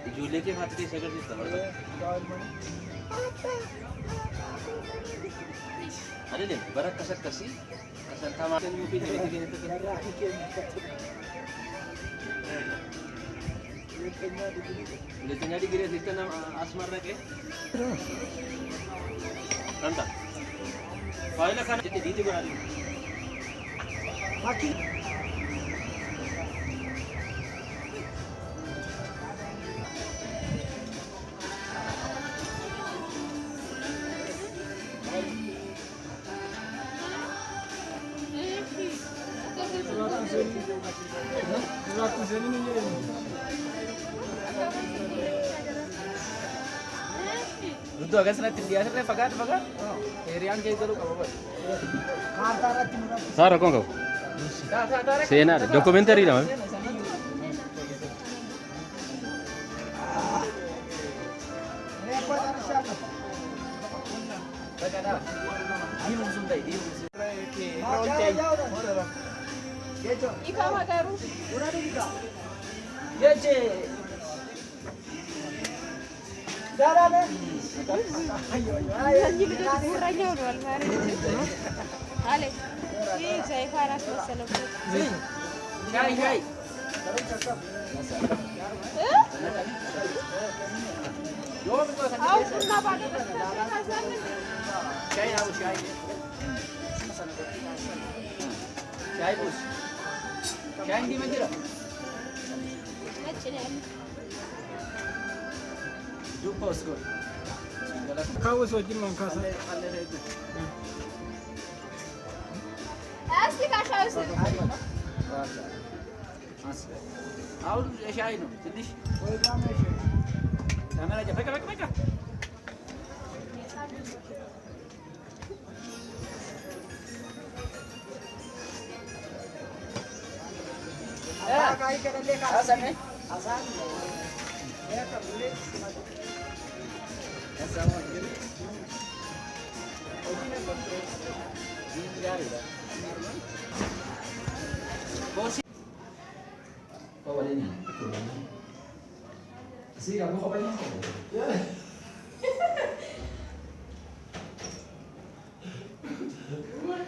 इजूले के हाथ के शक्ल से समझ अरे ले बरक कसर कसी कसर था मार यूपी के लेके तो लेकिन यार गिरे इसका नाम आसमान रखे कंटा फाइल खाने जितनी दीदी बना दी बाकी Itu agak senang biasa saya pakai. Erian kayak gitu apa? Sar kau kau? Sena dokumenter ini apa? Ipa magaru? Udah juga. Ya je. Dah. Ayo. Kurangnya udah mari. Ale. Ini saya panas masalah. Hai. Aku pernah pakai. Chai bus. Chai di mana? Macam ni. Jumpa sekolah. Kau sojin mangkasa. Asli kau sih. Awal Chai no. Jadi. Kamera aja. Baik. Kaya ka na asan eh? Asan? Ya ka bulit. Asa mo gini. Oke na control. Ini jari dah. Bosi. Bawa ini. Sih kamu kau banyak. Ya.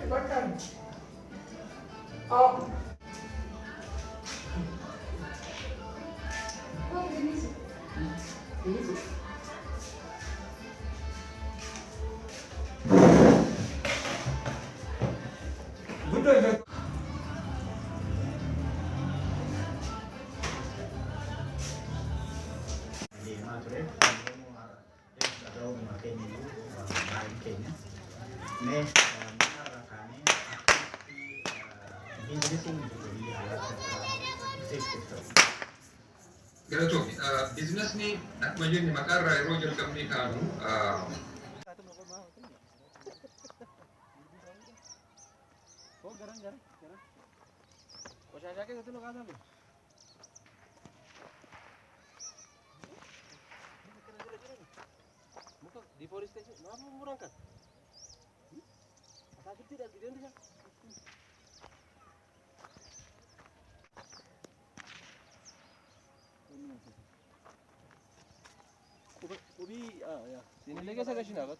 Makan. Oh. Galatumi, business ni nak maju ni makar Roger company kanu. Oh garang. Kau cakap itu lo kata apa? Muka deforestation, apa murang kan? Apa kita tidak video ni? Ubi, ya. Sini lagi saya kasih nak.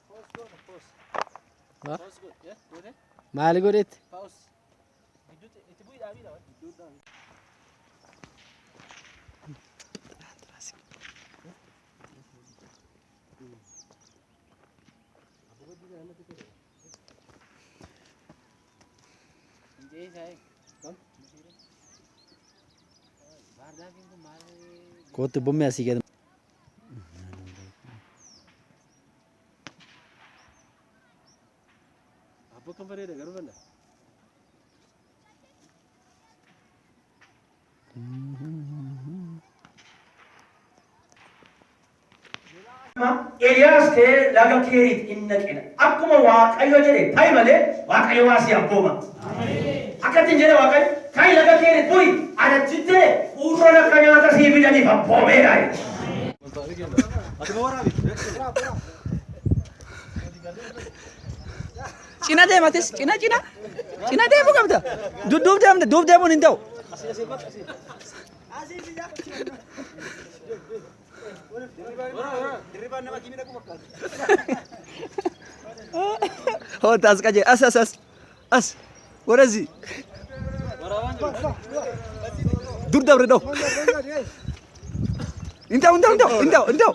Pause. Pause good, ya. Boleh? Mahal gurit. Pause. Itu bui dah bila, itu dah. Apa kau juga nak tu? Ini saya, kom. Bahan dah kita mahal. Kote bombe asike apa kabar dia garu mana Elias ke laga kerit inna kena akkuma waaqayyo jedhe tay male waaqayyo waasi abboma akkatin jedhe waaqayyo tay laga kerit bui adachitte urona kanyata siibidani abbome dai Cina deh matis, Cina deh bukan betul. Duduk deh mun indau. هو تاسكاجي أس ورزي دور دور دو انتو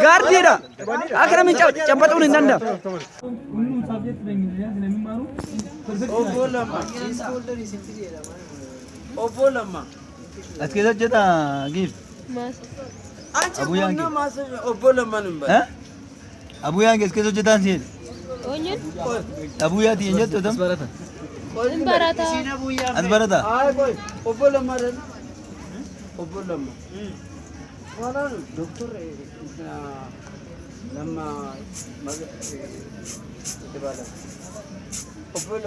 ጋርዲራ አክረም ጨበጡን እንደንዳ ሁሉም ሳብጀክት በእንግሊዝኛ ስለሚማሩ ኦቦለማ አስከዛ ጀታ ጊፍ አቡያን ኦቦለማ ነበር አቡያን እስከዛ ጀታን ሲል ኦኝን አቡያት የኘት ተም እንበራታ አንበረታ አይ ቆይ ኦቦለማ አይደል ኦቦለማ ዋላ ዶክተር ለማ ተባለ ኦቦሎ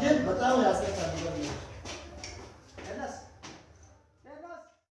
ግን በጣም ያስቀጣል